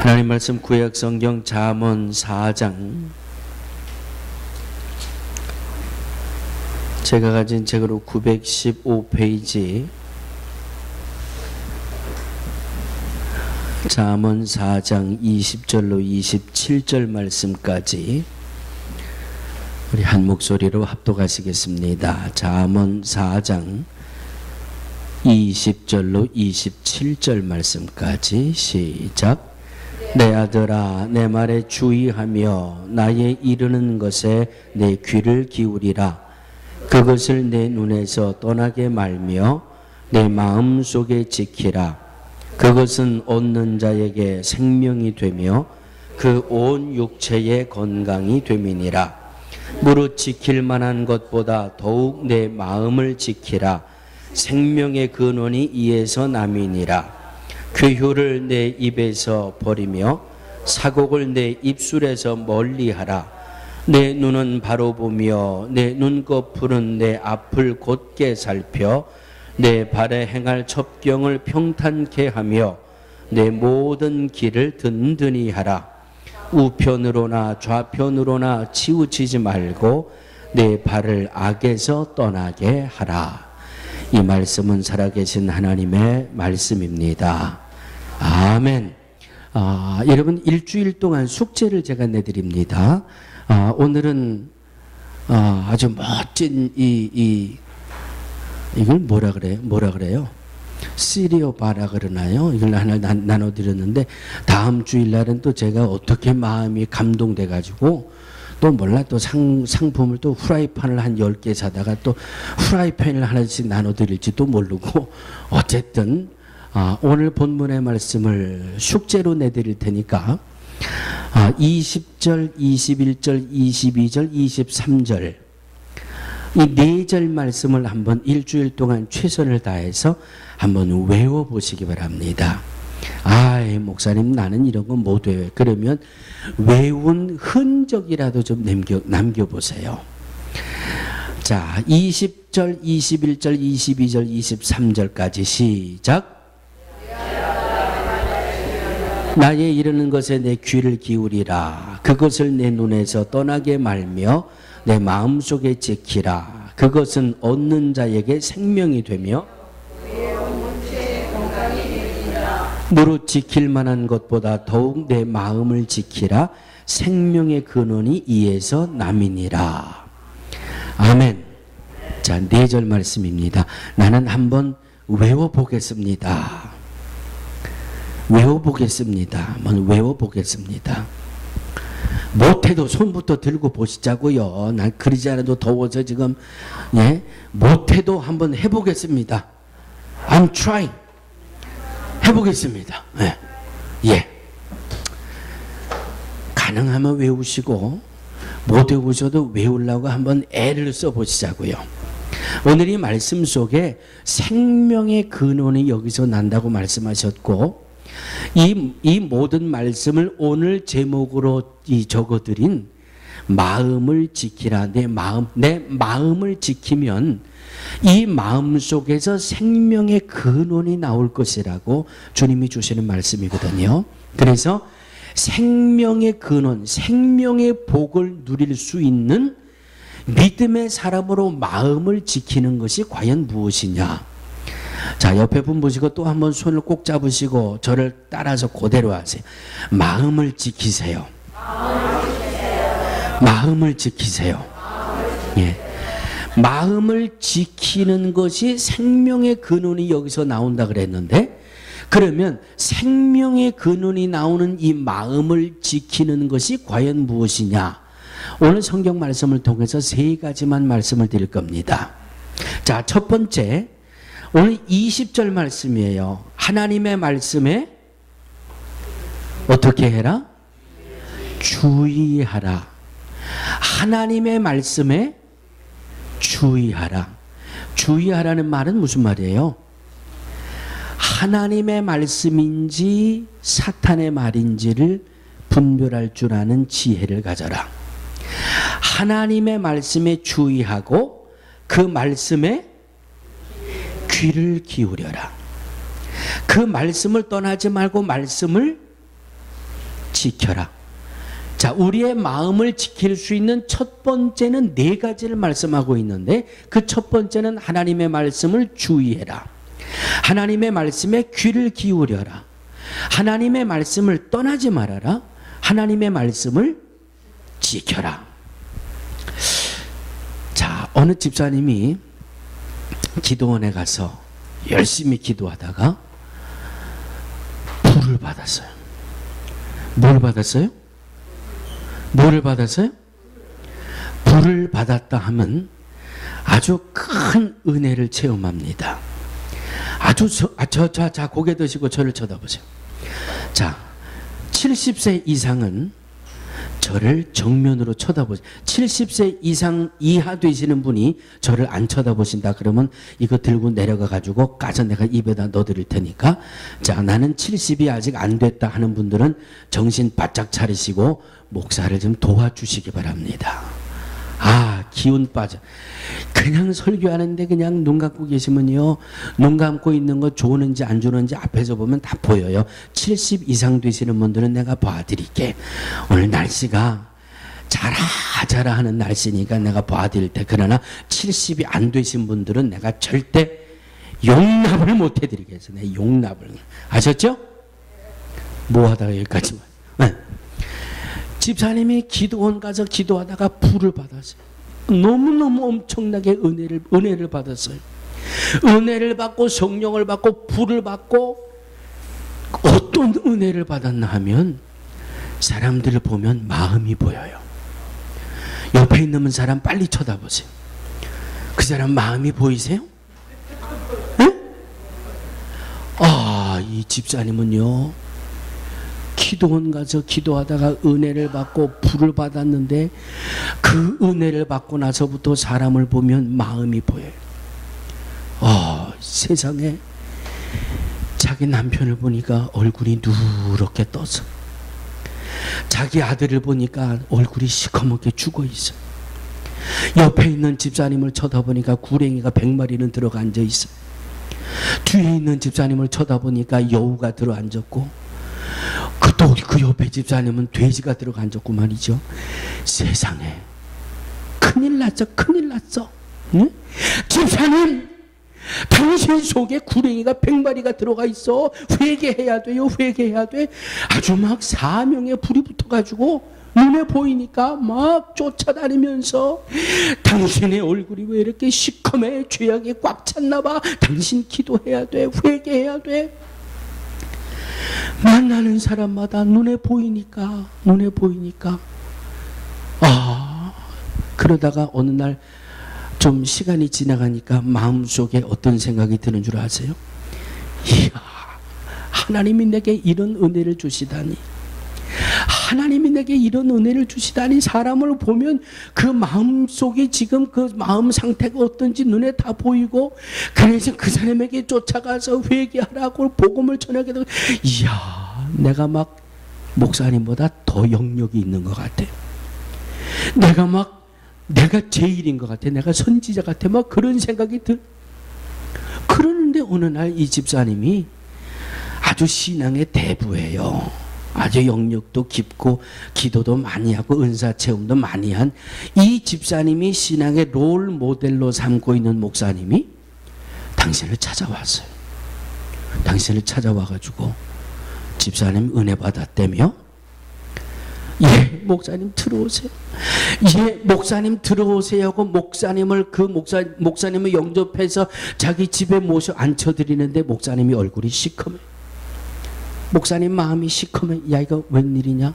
하나님 말씀 구약 성경 잠언 4장, 제가 가진 책으로 915페이지 잠언 4장 20절로 27절 말씀까지 우리 한 목소리로 합독하시겠습니다. 잠언 4장 20절로 27절 말씀까지 시작. 내 아들아, 내 말에 주의하며 나의 이르는 것에 내 귀를 기울이라. 그것을 내 눈에서 떠나게 말며 내 마음 속에 지키라. 그것은 얻는 자에게 생명이 되며 그 온 육체의 건강이 됨이니라. 무릇 지킬 만한 것보다 더욱 내 마음을 지키라. 생명의 근원이 이에서 남이니라. 규효를 내 입에서 버리며 사곡을 내 입술에서 멀리하라. 내 눈은 바로 보며 내 눈꺼풀은 내 앞을 곧게 살펴 내 발에 행할 첩경을 평탄케 하며 내 모든 길을 든든히 하라. 우편으로나 좌편으로나 치우치지 말고 내 발을 악에서 떠나게 하라. 이 말씀은 살아계신 하나님의 말씀입니다. 아멘. 여러분, 일주일 동안 숙제를 제가 내드립니다. 오늘은 아주 멋진 이걸 뭐라 그래요? 시리오바라 그러나요? 이걸 하나 나눠드렸는데, 다음 주일날은 또 제가 어떻게 마음이 감동돼 가지고 또 몰라, 또 상품을 또 후라이팬을 한 10개 사다가 또 후라이팬을 하나씩 나눠드릴지도 모르고, 어쨌든 오늘 본문의 말씀을 숙제로 내드릴 테니까 20절, 21절, 22절, 23절 이 4절 말씀을 한번 일주일 동안 최선을 다해서 한번 외워보시기 바랍니다. 목사님, 나는 이런 거 못 외워요. 그러면 외운 흔적이라도 좀 남겨보세요. 자, 20절, 21절, 22절, 23절까지 시작. 나의 이르는 것에 내 귀를 기울이라. 그것을 내 눈에서 떠나게 말며 내 마음속에 지키라. 그것은 얻는 자에게 생명이 되며 무릇 지킬 만한 것보다 더욱 내 마음을 지키라. 생명의 근원이 이에서 남이니라. 아멘. 자, 4절 말씀입니다. 나는 한번 외워보겠습니다. 한번 외워보겠습니다. 못해도 손부터 들고 보시자고요. 난 그러지 않아도 더워서 지금, 못해도 한번 해보겠습니다. I'm trying. 해보겠습니다. 가능하면 외우시고, 못 외우셔도 외우려고 한번 애를 써보시자고요. 오늘 이 말씀 속에 생명의 근원이 여기서 난다고 말씀하셨고, 이 모든 말씀을 오늘 제목으로 적어드린 마음을 지키라. 내 마음을 지키면 이 마음 속에서 생명의 근원이 나올 것이라고 주님이 주시는 말씀이거든요. 그래서 생명의 근원, 생명의 복을 누릴 수 있는 믿음의 사람으로 마음을 지키는 것이 과연 무엇이냐? 자, 옆에 분 보시고 또 한번 손을 꼭 잡으시고 저를 따라서 그대로 하세요. 마음을 지키세요. 마음을 지키세요. 마음을 지키는 것이 생명의 근원이 여기서 나온다 그랬는데, 그러면 생명의 근원이 나오는 이 마음을 지키는 것이 과연 무엇이냐? 오늘 성경 말씀을 통해서 3가지만 말씀을 드릴 겁니다. 자, 첫 번째, 오늘 20절 말씀이에요. 하나님의 말씀에 어떻게 해라? 주의하라. 하나님의 말씀에 주의하라. 주의하라는 말은 무슨 말이에요? 하나님의 말씀인지 사탄의 말인지를 분별할 줄 아는 지혜를 가져라. 하나님의 말씀에 주의하고 그 말씀에 귀를 기울여라. 그 말씀을 떠나지 말고 말씀을 지켜라. 자, 우리의 마음을 지킬 수 있는 첫 번째는 네 가지를 말씀하고 있는데 그 첫 번째는 하나님의 말씀을 주의해라. 하나님의 말씀에 귀를 기울여라. 하나님의 말씀을 떠나지 말아라. 하나님의 말씀을 지켜라. 자, 어느 집사님이 기도원에 가서 열심히 기도하다가 불을 받았어요. 뭘 받았어요? 뭐를 받았어요? 불을 받았다 하면 아주 큰 은혜를 체험합니다. 자, 고개 드시고 저를 쳐다보세요. 자, 70세 이상은 저를 정면으로 쳐다보세요. 70세 이상 이하 되시는 분이 저를 안 쳐다보신다 그러면 이거 들고 내려가 가지고 까서 내가 입에다 넣어드릴 테니까, 자, 나는 70이 아직 안 됐다 하는 분들은 정신 바짝 차리시고 목사를 좀 도와주시기 바랍니다. 아, 기운 빠져. 그냥 설교하는데 그냥 눈 감고 계시면요, 눈 감고 있는 거 좋은지 안 좋은지 앞에서 보면 다 보여요. 70 이상 되시는 분들은 내가 봐드릴게. 오늘 날씨가 자라 하는 날씨니까 내가 봐드릴 때, 그러나 70이 안 되신 분들은 내가 절대 용납을 못 해드리겠어요. 내 용납을. 아셨죠? 뭐 하다가 여기까지만. 네. 집사님이 기도원 가서 기도하다가 불을 받았어요. 너무너무 엄청나게 은혜를 받았어요. 은혜를 받고 성령을 받고 불을 받고, 어떤 은혜를 받았나 하면 사람들을 보면 마음이 보여요. 옆에 있는 사람 빨리 쳐다보세요. 그 사람 마음이 보이세요? 네? 아, 이 집사님은요, 기도원 가서 기도하다가 은혜를 받고 불을 받았는데 그 은혜를 받고 나서부터 사람을 보면 마음이 보여요. 세상에 자기 남편을 보니까 얼굴이 누렇게 떠서, 자기 아들을 보니까 얼굴이 시커멓게 죽어 있어. 옆에 있는 집사님을 쳐다보니까 구랭이가 100마리는 들어가 앉아 있어. 뒤에 있는 집사님을 쳐다보니까 여우가 들어 앉았고, 또 그 옆에 집사님은 돼지가 들어가 앉았고 말이죠. 세상에 큰일 났어, 큰일 났어. 응? 집사님, 당신 속에 구랭이가 100마리가 들어가 있어. 회개해야 돼요, 회개해야 돼. 아주 막 사명에 불이 붙어가지고 눈에 보이니까 막 쫓아다니면서, 당신의 얼굴이 왜 이렇게 시커매, 죄악이 꽉 찼나 봐. 당신 기도해야 돼, 회개해야 돼. 만나는 사람마다 눈에 보이니까. 그러다가 어느 날 좀 시간이 지나가니까 마음속에 어떤 생각이 드는 줄 아세요? 이야, 하나님이 내게 이런 은혜를 주시다니. 하나님이 내게 이런 은혜를 주시다니. 사람을 보면 그 마음속에 지금 그 마음 상태가 어떤지 눈에 다 보이고, 그래서 그 사람에게 쫓아가서 회개하라고 복음을 전하게 되고, 이야, 내가 막 목사님보다 더 영역이 있는 것 같아. 내가 제일인 것 같아. 내가 선지자 같아. 막 그런 생각이 그러는데 어느 날 이 집사님이 아주 신앙의 대부예요. 아주 영역도 깊고 기도도 많이 하고 은사 체험도 많이 한 이 집사님이 신앙의 롤 모델로 삼고 있는 목사님이 당신을 찾아왔어요. 당신을 찾아와가지고, 집사님 은혜 받았다며? 예, 목사님 들어오세요. 예, 목사님 들어오세요 하고 목사님을 영접해서 자기 집에 모셔 앉혀드리는데 목사님이 얼굴이 시커매. 목사님 마음이 시커매. 야, 이거 웬일이냐?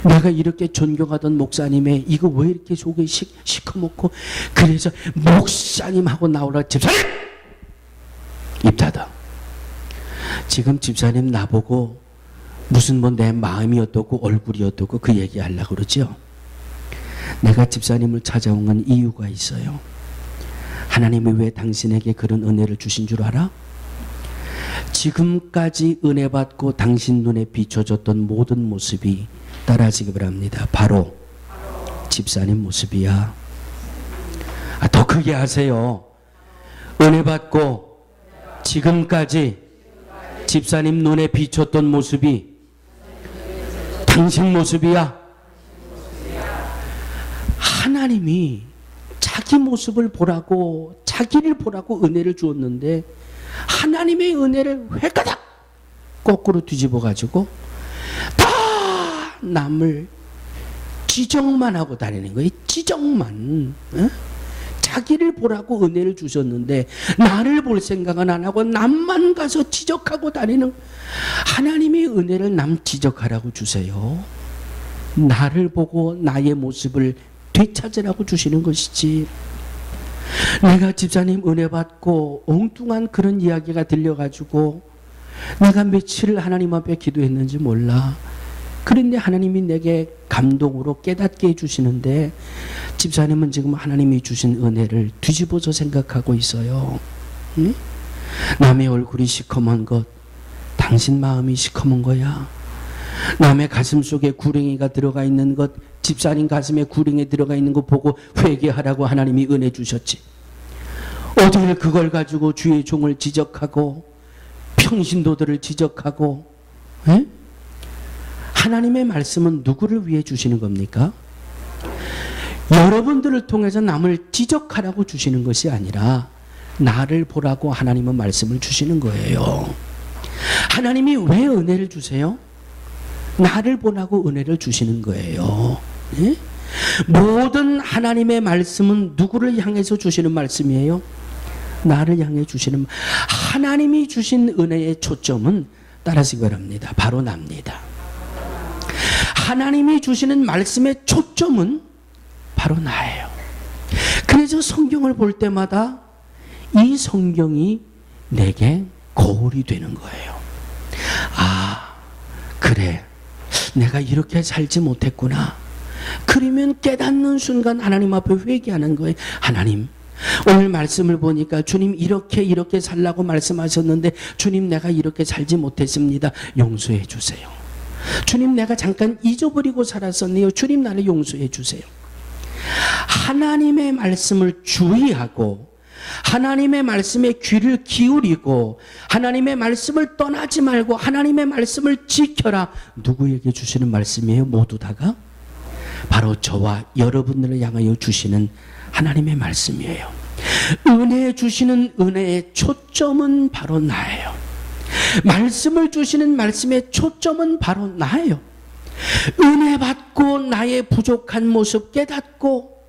내가 이렇게 존경하던 목사님의 이거 왜 이렇게 속이 시커멓고. 그래서 목사님 하고 나오라. 집사님! 입 닫아. 지금 집사님 나보고 무슨 내 마음이 어떻고 얼굴이 어떻고 그 얘기 하려고 그러죠? 내가 집사님을 찾아온 건 이유가 있어요. 하나님이 왜 당신에게 그런 은혜를 주신 줄 알아? 지금까지 은혜 받고 당신 눈에 비춰졌던 모든 모습이 따라지기 바랍니다. 바로 집사님 모습이야. 더 크게 하세요. 은혜 받고 지금까지 집사님 눈에 비췄던 모습이 당신 모습이야. 하나님이 자기 모습을 보라고, 자기를 보라고 은혜를 주었는데 하나님의 은혜를 회가닥 거꾸로 뒤집어 가지고 다 남을 지적만 하고 다니는 거예요. 지적만. 자기를 보라고 은혜를 주셨는데 나를 볼 생각은 안 하고 남만 가서 지적하고 다니는. 하나님의 은혜를 남 지적하라고 주세요. 나를 보고 나의 모습을 되찾으라고 주시는 것이지. 내가 집사님 은혜 받고 엉뚱한 그런 이야기가 들려가지고 내가 며칠 하나님 앞에 기도했는지 몰라. 그런데 하나님이 내게 감동으로 깨닫게 해주시는데 집사님은 지금 하나님이 주신 은혜를 뒤집어서 생각하고 있어요. 응? 남의 얼굴이 시커먼 것 당신 마음이 시커먼 거야. 남의 가슴 속에 구렁이가 들어가 있는 것, 집사님 가슴에 구렁이 들어가 있는 거 보고 회개하라고 하나님이 은혜 주셨지. 어딜 그걸 가지고 주의 종을 지적하고 평신도들을 지적하고. 에? 하나님의 말씀은 누구를 위해 주시는 겁니까? 여러분들을 통해서 남을 지적하라고 주시는 것이 아니라 나를 보라고 하나님은 말씀을 주시는 거예요. 하나님이 왜 은혜를 주세요? 나를 보라고 은혜를 주시는 거예요. 예? 모든 하나님의 말씀은 누구를 향해서 주시는 말씀이에요? 나를 향해 주시는. 하나님이 주신 은혜의 초점은 따라서 바랍니다. 바로 납니다. 하나님이 주시는 말씀의 초점은 바로 나예요. 그래서 성경을 볼 때마다 이 성경이 내게 거울이 되는 거예요. 아, 그래. 내가 이렇게 살지 못했구나. 그러면 깨닫는 순간 하나님 앞에 회개하는 거예요. 하나님, 오늘 말씀을 보니까 주님 이렇게 살라고 말씀하셨는데 주님 내가 이렇게 살지 못했습니다. 용서해 주세요. 주님 내가 잠깐 잊어버리고 살았었네요. 주님 나를 용서해 주세요. 하나님의 말씀을 주의하고 하나님의 말씀에 귀를 기울이고 하나님의 말씀을 떠나지 말고 하나님의 말씀을 지켜라. 누구에게 주시는 말씀이에요? 모두 다가? 바로 저와 여러분들을 향하여 주시는 하나님의 말씀이에요. 은혜 주시는 은혜의 초점은 바로 나예요. 말씀을 주시는 말씀의 초점은 바로 나예요. 은혜 받고 나의 부족한 모습 깨닫고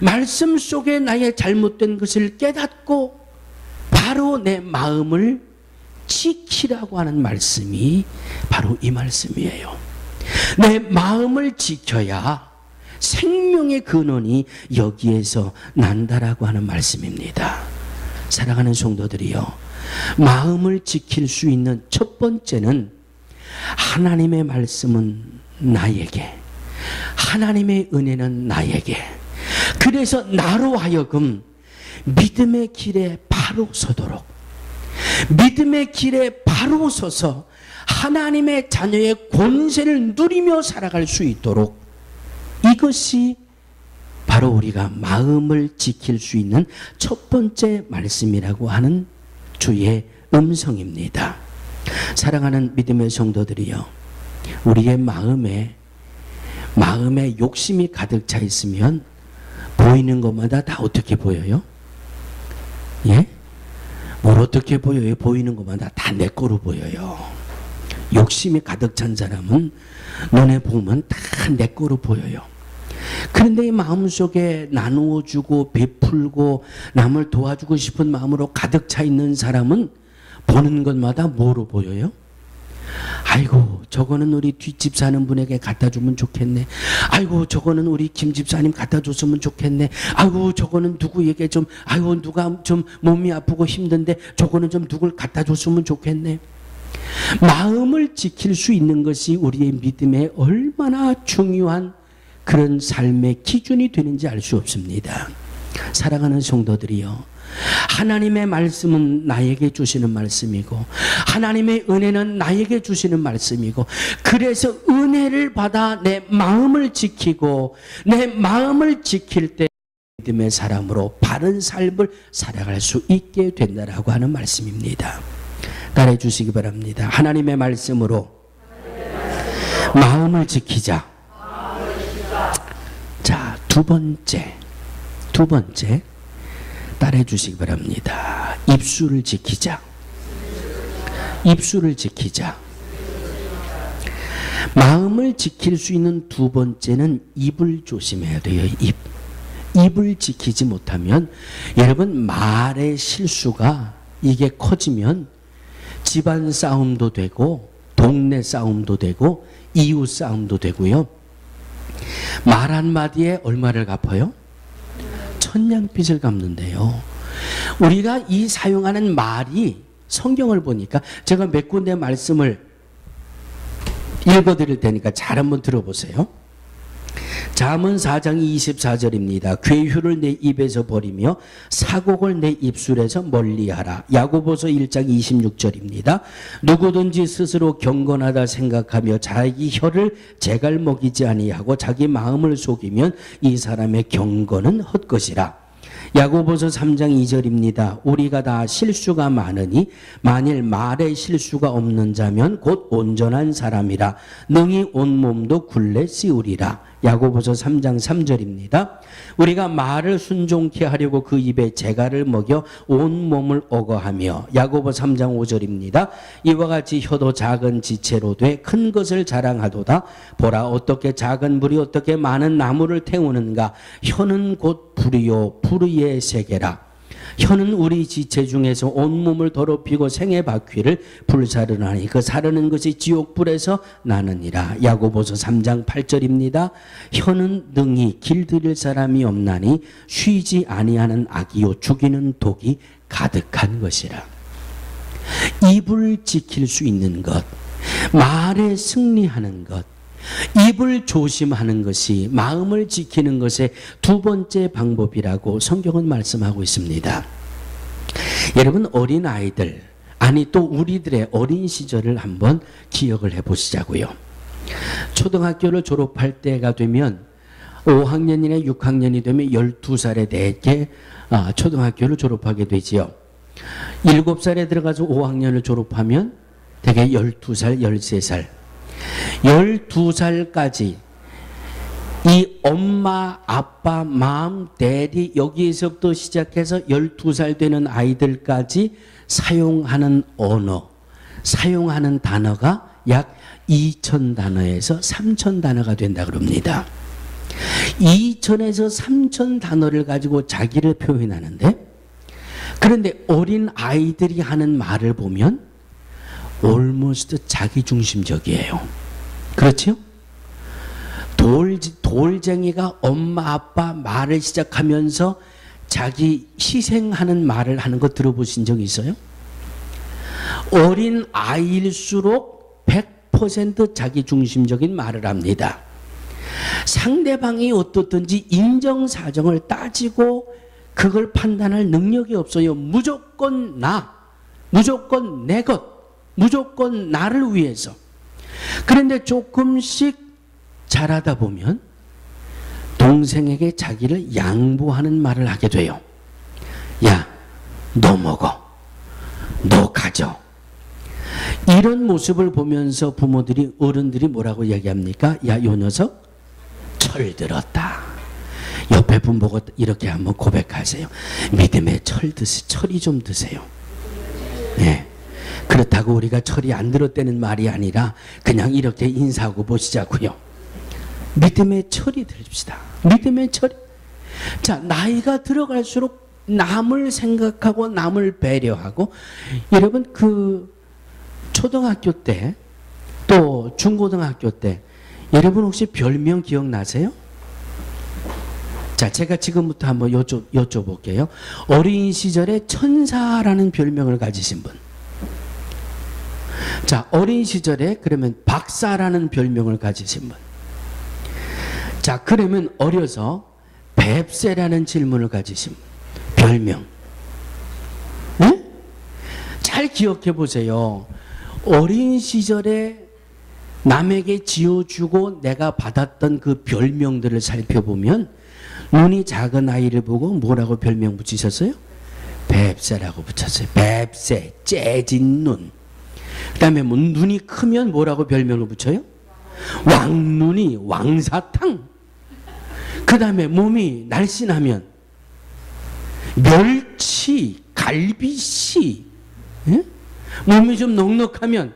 말씀 속에 나의 잘못된 것을 깨닫고 바로 내 마음을 지키라고 하는 말씀이 바로 이 말씀이에요. 내 마음을 지켜야 생명의 근원이 여기에서 난다라고 하는 말씀입니다. 사랑하는 성도들이요, 마음을 지킬 수 있는 첫 번째는 하나님의 말씀은 나에게, 하나님의 은혜는 나에게. 그래서 나로 하여금 믿음의 길에 바로 서도록, 믿음의 길에 바로 서서 하나님의 자녀의 권세를 누리며 살아갈 수 있도록, 이것이 바로 우리가 마음을 지킬 수 있는 첫 번째 말씀이라고 하는 주의 음성입니다. 사랑하는 믿음의 성도들이요, 우리의 마음에 욕심이 가득 차 있으면 보이는 것마다 다 어떻게 보여요? 예? 뭘 어떻게 보여요? 보이는 것마다 다 내 거로 보여요. 욕심이 가득 찬 사람은 눈에 보면 다 내 거로 보여요. 그런데 이 마음속에 나누어 주고 베풀고 남을 도와주고 싶은 마음으로 가득 차 있는 사람은 보는 것마다 뭐로 보여요? 아이고, 저거는 우리 뒷집 사는 분에게 갖다 주면 좋겠네. 아이고, 저거는 우리 김 집사님 갖다 줬으면 좋겠네. 아이고, 저거는 누구에게 좀, 아이고, 누가 좀 몸이 아프고 힘든데 저거는 좀 누굴 갖다 줬으면 좋겠네. 마음을 지킬 수 있는 것이 우리의 믿음에 얼마나 중요한 그런 삶의 기준이 되는지 알 수 없습니다. 사랑하는 성도들이요, 하나님의 말씀은 나에게 주시는 말씀이고 하나님의 은혜는 나에게 주시는 말씀이고, 그래서 은혜를 받아 내 마음을 지키고 내 마음을 지킬 때 믿음의 사람으로 바른 삶을 살아갈 수 있게 된다라고 하는 말씀입니다. 따라해 주시기 바랍니다. 하나님의 말씀으로 마음을 지키자. 자, 두 번째 따라해 주시기 바랍니다. 입술을 지키자. 입술을 지키자. 마음을 지킬 수 있는 두 번째는 입을 조심해야 돼요. 입을 지키지 못하면 여러분 말의 실수가 이게 커지면 집안 싸움도 되고 동네 싸움도 되고 이웃 싸움도 되고요. 말 한마디에 얼마를 갚아요? 천냥빚을 갚는데요. 우리가 이 사용하는 말이 성경을 보니까 제가 몇 군데 말씀을 읽어드릴 테니까 잘 한번 들어보세요. 잠언 4장 24절입니다. 괴휴를 내 입에서 버리며 사곡을 내 입술에서 멀리하라. 야고보서 1장 26절입니다. 누구든지 스스로 경건하다 생각하며 자기 혀를 재갈 먹이지 아니하고 자기 마음을 속이면 이 사람의 경건은 헛것이라. 야고보서 3장 2절입니다. 우리가 다 실수가 많으니 만일 말에 실수가 없는 자면 곧 온전한 사람이라. 능히 온몸도 굴레 씌우리라. 야고보서 3장 3절입니다. 우리가 말을 순종케 하려고 그 입에 재갈을 먹여 온몸을 억어하며. 야고보 3장 5절입니다. 이와 같이 혀도 작은 지체로 돼 큰 것을 자랑하도다. 보라 어떻게 작은 불이 어떻게 많은 나무를 태우는가. 혀는 곧 불이요 불의의 세계라. 혀는 우리 지체 중에서 온몸을 더럽히고 생의 바퀴를 불사르나니 그 사르는 것이 지옥불에서 나느니라. 야고보서 3장 8절입니다. 혀는 능히 길들일 사람이 없나니 쉬지 아니하는 악이요 죽이는 독이 가득한 것이라. 입을 지킬 수 있는 것, 말에 승리하는 것, 입을 조심하는 것이 마음을 지키는 것의 두 번째 방법이라고 성경은 말씀하고 있습니다. 여러분 어린아이들, 아니 또 우리들의 어린 시절을 한번 기억을 해보시자고요. 초등학교를 졸업할 때가 되면 5학년이나 6학년이 되면 12살에 대개 초등학교를 졸업하게 되지요. 7살에 들어가서 5학년을 졸업하면 대개 12살, 13살 12살까지 이 엄마, 아빠, 마음, 대리 여기에서부터 시작해서 12살 되는 아이들까지 사용하는 언어, 사용하는 단어가 약 2,000단어에서 3,000단어가 된다 그럽니다. 2,000에서 3,000단어를 가지고 자기를 표현하는데, 그런데 어린 아이들이 하는 말을 보면 almost 자기중심적이에요. 그렇죠? 돌쟁이가 엄마 아빠 말을 시작하면서 자기 희생하는 말을 하는 거 들어보신 적 있어요? 어린 아이일수록 100% 자기중심적인 말을 합니다. 상대방이 어떻든지 인정사정을 따지고 그걸 판단할 능력이 없어요. 무조건 나, 무조건 내 것, 무조건 나를 위해서. 그런데 조금씩 자라다 보면 동생에게 자기를 양보하는 말을 하게 돼요. 야, 너 먹어. 너 가져. 이런 모습을 보면서 부모들이, 어른들이 뭐라고 얘기합니까? 야, 요 녀석 철 들었다. 옆에 분 보고 이렇게 한번 고백하세요. 믿음의 철이 좀 드세요. 예. 그렇다고 우리가 철이 안 들었다는 말이 아니라 그냥 이렇게 인사하고 보시자고요. 믿음의 철이 들읍시다. 믿음의 철. 자, 나이가 들어갈수록 남을 생각하고 남을 배려하고, 여러분 그 초등학교 때 또 중고등학교 때 여러분 혹시 별명 기억나세요? 자, 제가 지금부터 한번 여쭤볼게요. 어린 시절에 천사라는 별명을 가지신 분. 자, 어린 시절에 그러면 박사라는 별명을 가지신 분. 자, 그러면 어려서 뱁새라는 질문을 가지신 분. 별명. 네? 잘 기억해 보세요. 어린 시절에 남에게 지어주고 내가 받았던 그 별명들을 살펴보면 눈이 작은 아이를 보고 뭐라고 별명 붙이셨어요? 뱁새라고 붙였어요. 뱁새, 째진 눈. 그 다음에 눈이 크면 뭐라고 별명을 붙여요? 왕눈이 왕사탕, 그 다음에 몸이 날씬하면 멸치, 갈비씨, 예? 몸이 좀 넉넉하면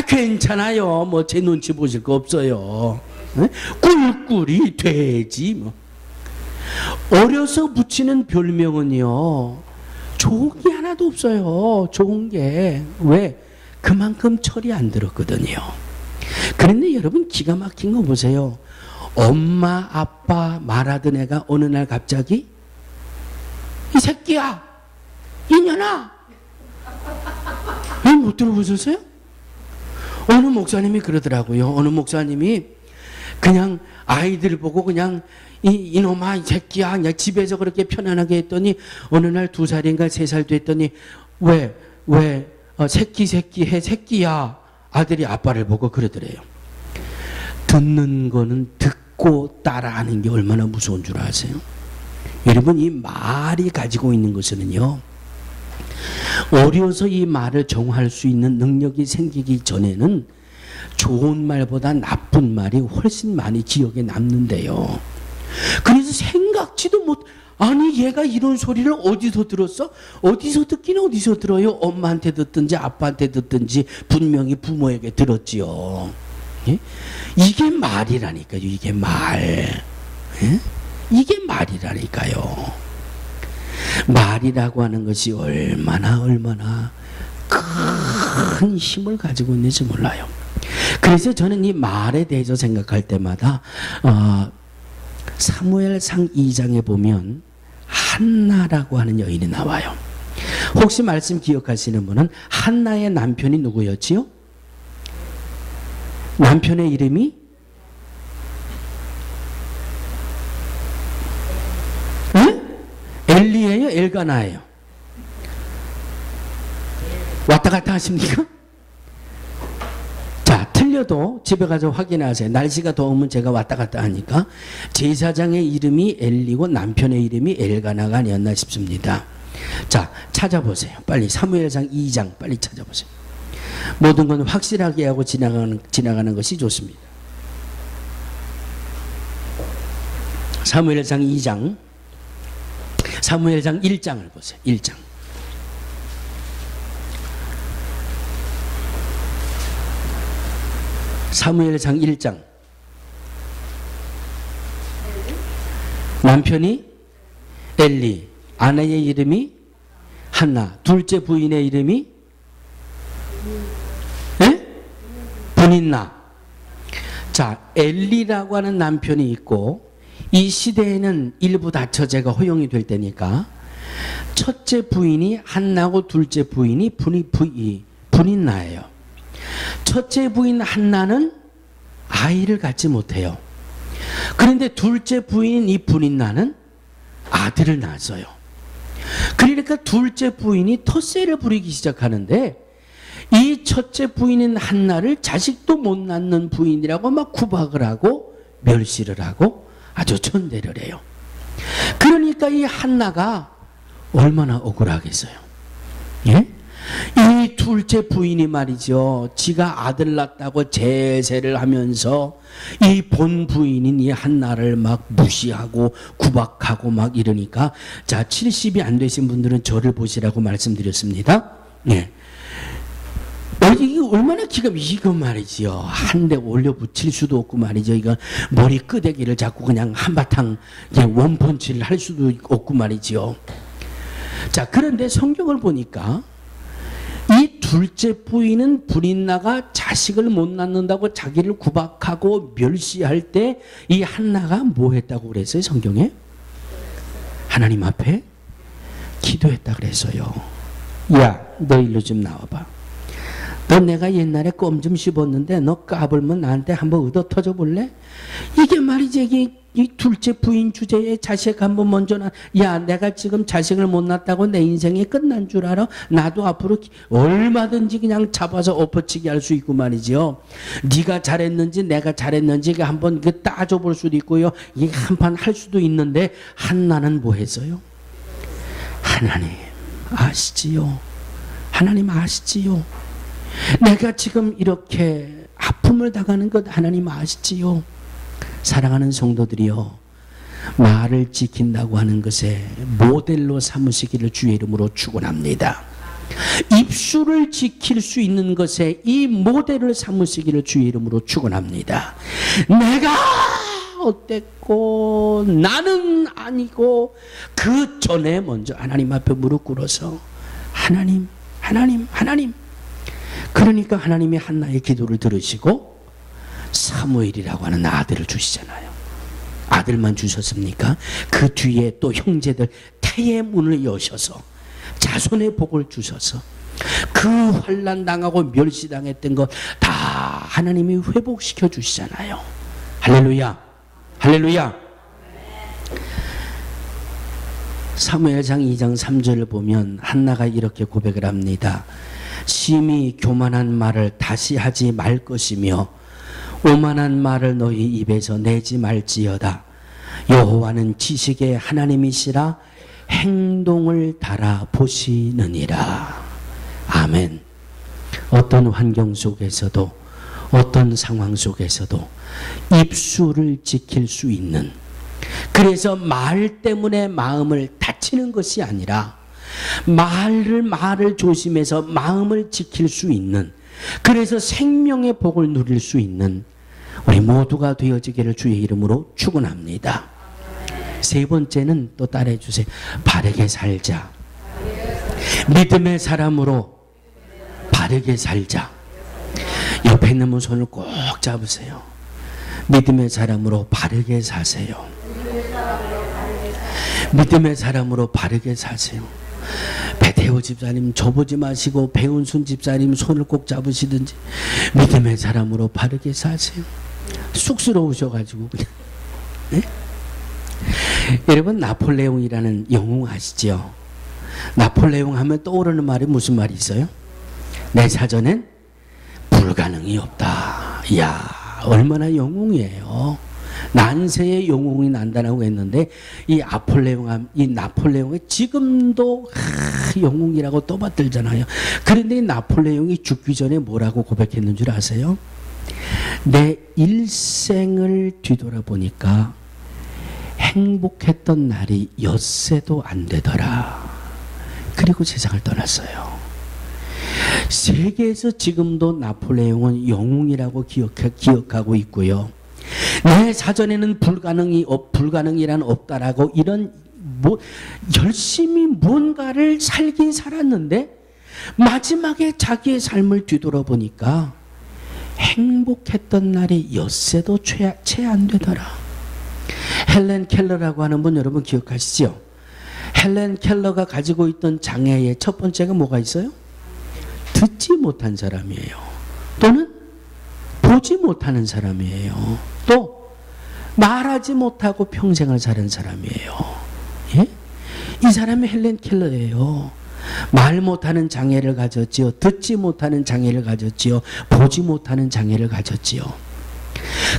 괜찮아요. 뭐 제 눈치 보실 거 없어요. 예? 꿀꿀이 돼지. 뭐 어려서 붙이는 별명은요, 좋은 게 하나도 없어요. 좋은 게. 왜? 그만큼 철이 안 들었거든요. 그런데 여러분, 기가 막힌 거 보세요. 엄마 아빠 말하던 애가 어느 날 갑자기 이 새끼야, 이년아, 못 들어보셨어요? 어느 목사님이 그러더라고요. 어느 목사님이 그냥 아이들 보고 그냥 이놈아, 이 새끼야, 그냥 집에서 그렇게 편안하게 했더니 어느 날 2살인가 3살 됐더니 왜 새끼 해, 새끼야. 아들이 아빠를 보고 그러더래요. 듣는 거는 듣고 따라하는 게 얼마나 무서운 줄 아세요? 여러분, 이 말이 가지고 있는 것은요, 어려서 이 말을 정할 수 있는 능력이 생기기 전에는 좋은 말보다 나쁜 말이 훨씬 많이 기억에 남는데요. 그래서 생각지도 못, 아니 얘가 이런 소리를 어디서 들었어? 어디서 듣긴 어디서 들어요? 엄마한테 듣든지 아빠한테 듣든지 분명히 부모에게 들었지요. 예? 이게 말이라니까요. 이게 말. 예? 이게 말이라니까요. 말이라고 하는 것이 얼마나 큰 힘을 가지고 있는지 몰라요. 그래서 저는 이 말에 대해서 생각할 때마다 사무엘상 2장에 보면 한나라고 하는 여인이 나와요. 혹시 말씀 기억하시는 분은 한나의 남편이 누구였지요? 남편의 이름이 엘리예요? 엘가나예요? 왔다 갔다 하십니까? 자, 틀려도 집에 가서 확인하세요. 날씨가 더우면 제가 왔다 갔다 하니까 제사장의 이름이 엘리고 남편의 이름이 엘가나가 아니었나 싶습니다. 자, 찾아보세요. 빨리 사무엘상 2장 빨리 찾아보세요. 모든 건 확실하게 하고 지나가는 것이 좋습니다. 사무엘상 2장, 사무엘상 1장을 보세요. 1장. 사무엘상 1장. 남편이 엘리, 아내의 이름이 한나, 둘째 부인의 이름이 분인나. 자, 엘리라고 하는 남편이 있고 이 시대에는 일부 다처제가 허용이 될 때니까 첫째 부인이 한나고 둘째 부인이 분인나예요. 첫째 부인 한나는 아이를 갖지 못해요. 그런데 둘째 부인 이 분인나는 아들을 낳았어요. 그러니까 둘째 부인이 텃세를 부리기 시작하는데 이 첫째 부인인 한나를 자식도 못 낳는 부인이라고 막 구박을 하고 멸시를 하고 아주 천대를 해요. 그러니까 이 한나가 얼마나 억울하겠어요. 예? 이 둘째 부인이 말이죠, 지가 아들 낳았다고 제세를 하면서 이 본 부인인 이 한나를 막 무시하고 구박하고 막 이러니까, 자, 70이 안 되신 분들은 저를 보시라고 말씀드렸습니다. 예. 이게 얼마나 이거 말이지요. 한 대 올려 붙일 수도 없고 말이죠. 이거 머리 끄대기를 잡고 그냥 한바탕 원펀치를 할 수도 없고 말이지요. 자, 그런데 성경을 보니까 이 둘째 부인은 분인나가 자식을 못 낳는다고 자기를 구박하고 멸시할 때 이 한나가 뭐 했다고 그랬어요? 성경에? 하나님 앞에 기도했다 그랬어요. 야, 너 일로 좀 나와봐. 너 내가 옛날에 껌 좀 씹었는데 너 까불면 나한테 한번 얻어 터져 볼래? 이게 말이지, 이 둘째 부인 주제에 자식 한번 먼저 야, 내가 지금 자식을 못 낳았다고 내 인생이 끝난 줄 알아? 나도 앞으로 얼마든지 그냥 잡아서 엎어치기 할 수 있고 말이죠. 네가 잘했는지 내가 잘했는지 한번 따져 볼 수도 있고요. 이게 한판 할 수도 있는데 한나는 뭐 했어요? 하나님 아시지요? 하나님 아시지요? 내가 지금 이렇게 아픔을 당하는 것 하나님 아시지요? 사랑하는 성도들이요, 말을 지킨다고 하는 것에 모델로 삼으시기를 주의 이름으로 축원합니다. 입술을 지킬 수 있는 것에 이 모델을 삼으시기를 주의 이름으로 축원합니다. 내가 어땠고 나는 아니고, 그 전에 먼저 하나님 앞에 무릎 꿇어서 하나님. 그러니까 하나님이 한나의 기도를 들으시고 사무엘이라고 하는 아들을 주시잖아요. 아들만 주셨습니까? 그 뒤에 또 형제들 태의 문을 여셔서 자손의 복을 주셔서 그 환난 당하고 멸시당했던 것 다 하나님이 회복시켜 주시잖아요. 할렐루야, 할렐루야. 사무엘상 2장 3절을 보면 한나가 이렇게 고백을 합니다. 심히 교만한 말을 다시 하지 말 것이며 오만한 말을 너희 입에서 내지 말지어다. 여호와는 지식의 하나님이시라 행동을 달아보시느니라. 아멘. 어떤 환경 속에서도, 어떤 상황 속에서도 입술을 지킬 수 있는, 그래서 말 때문에 마음을 다치는 것이 아니라 말을 조심해서 마음을 지킬 수 있는, 그래서 생명의 복을 누릴 수 있는 우리 모두가 되어지기를 주의 이름으로 축원합니다. 세 번째는 또 따라해 주세요. 바르게 살자. 믿음의 사람으로 바르게 살자. 옆에 있는 분 손을 꼭 잡으세요. 믿음의 사람으로 바르게 사세요. 믿음의 사람으로 바르게 사세요. 배태호 집사님 줘보지 마시고 배운순 집사님 손을 꼭 잡으시든지 믿음의 사람으로 바르게 사세요. 쑥스러우셔가지고 그냥. 네? 여러분, 나폴레옹이라는 영웅 아시죠? 나폴레옹 하면 떠오르는 말이 무슨 말이 있어요? 내 사전엔 불가능이 없다. 이야, 얼마나 영웅이에요. 난세의 영웅이 난다라고 했는데 이 나폴레옹이 지금도 영웅이라고 떠받들잖아요. 그런데 이 나폴레옹이 죽기 전에 뭐라고 고백했는 줄 아세요? 내 일생을 뒤돌아보니까 행복했던 날이 엿새도 안 되더라. 그리고 세상을 떠났어요. 세계에서 지금도 나폴레옹은 영웅이라고 기억하고 있고요. 내 사전에는 불가능이란 없다라고 이런 열심히 뭔가를 살긴 살았는데 마지막에 자기의 삶을 뒤돌아보니까 행복했던 날이 엿새도 채 안 되더라. 헬렌 켈러라고 하는 분 여러분 기억하시죠? 헬렌 켈러가 가지고 있던 장애의 첫 번째가 뭐가 있어요? 듣지 못한 사람이에요. 또는 보지 못하는 사람이에요. 또 말하지 못하고 평생을 사는 사람이에요. 예? 이 사람이 헬렌 켈러예요. 말 못하는 장애를 가졌지요. 듣지 못하는 장애를 가졌지요. 보지 못하는 장애를 가졌지요.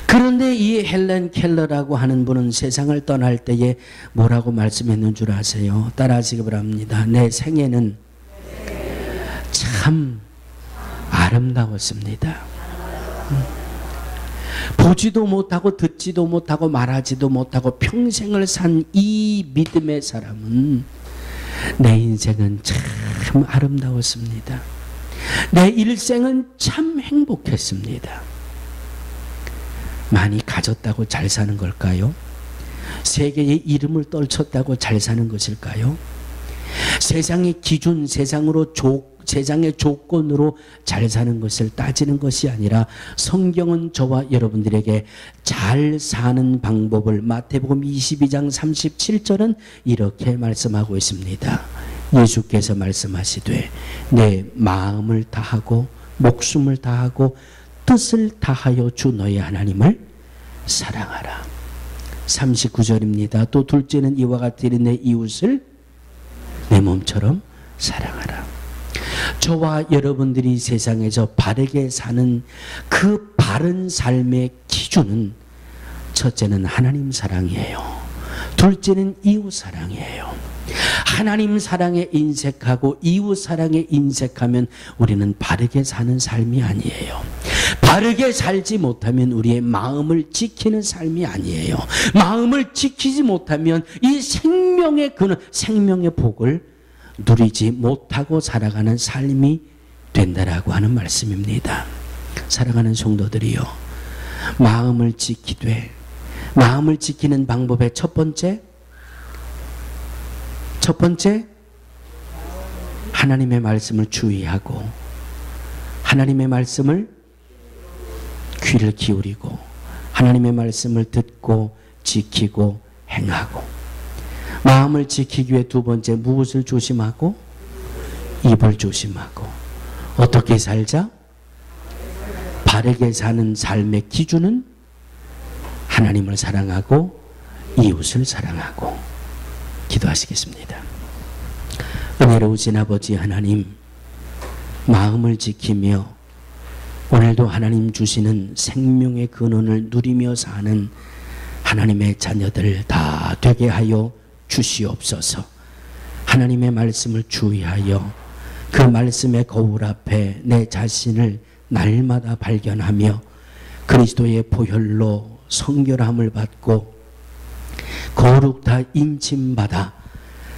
그런데 이 헬렌 켈러라고 하는 분은 세상을 떠날 때에 뭐라고 말씀했는 줄 아세요? 따라하시기 바랍니다. 내 생애는 참 아름다웠습니다. 보지도 못하고 듣지도 못하고 말하지도 못하고 평생을 산 이 믿음의 사람은 내 인생은 참 아름다웠습니다. 내 일생은 참 행복했습니다. 많이 가졌다고 잘 사는 걸까요? 세계의 이름을 떨쳤다고 잘 사는 것일까요? 세상의 기준, 세상의 조건으로 잘 사는 것을 따지는 것이 아니라 성경은 저와 여러분들에게 잘 사는 방법을 마태복음 22장 37절은 이렇게 말씀하고 있습니다. 예수께서 말씀하시되 내 마음을 다하고 목숨을 다하고 뜻을 다하여 주 너의 하나님을 사랑하라. 39절입니다. 또 둘째는 이와 같으니 내 이웃을 내 몸처럼 사랑하라. 저와 여러분들이 세상에서 바르게 사는 그 바른 삶의 기준은 첫째는 하나님 사랑이에요. 둘째는 이웃 사랑이에요. 하나님 사랑에 인색하고 이웃 사랑에 인색하면 우리는 바르게 사는 삶이 아니에요. 바르게 살지 못하면 우리의 마음을 지키는 삶이 아니에요. 마음을 지키지 못하면 이 생명의 근원, 생명의 복을 누리지 못하고 살아가는 삶이 된다라고 하는 말씀입니다. 사랑하는 성도들이요, 마음을 지키되, 마음을 지키는 방법의 첫 번째 하나님의 말씀을 주의하고, 하나님의 말씀을 귀를 기울이고, 하나님의 말씀을 듣고 지키고 행하고. 마음을 지키기 위해 두 번째 무엇을 조심하고? 입을 조심하고. 어떻게 살자? 바르게 사는 삶의 기준은 하나님을 사랑하고 이웃을 사랑하고. 기도하시겠습니다. 은혜로우신 아버지 하나님, 마음을 지키며 오늘도 하나님 주시는 생명의 근원을 누리며 사는 하나님의 자녀들 다 되게 하여 주시옵소서. 하나님의 말씀을 주의하여 그 말씀의 거울 앞에 내 자신을 날마다 발견하며 그리스도의 보혈로 성결함을 받고 거룩다 인침받아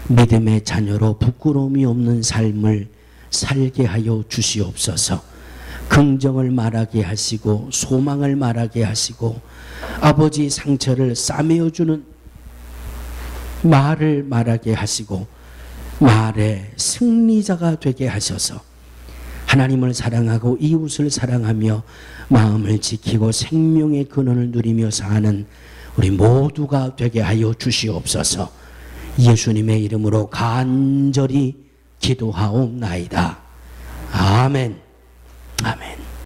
믿음의 자녀로 부끄러움이 없는 삶을 살게 하여 주시옵소서. 긍정을 말하게 하시고 소망을 말하게 하시고 아버지 상처를 싸매어주는 말을 말하게 하시고 말의 승리자가 되게 하셔서 하나님을 사랑하고 이웃을 사랑하며 마음을 지키고 생명의 근원을 누리며 사는 우리 모두가 되게 하여 주시옵소서. 예수님의 이름으로 간절히 기도하옵나이다. 아멘. 아멘.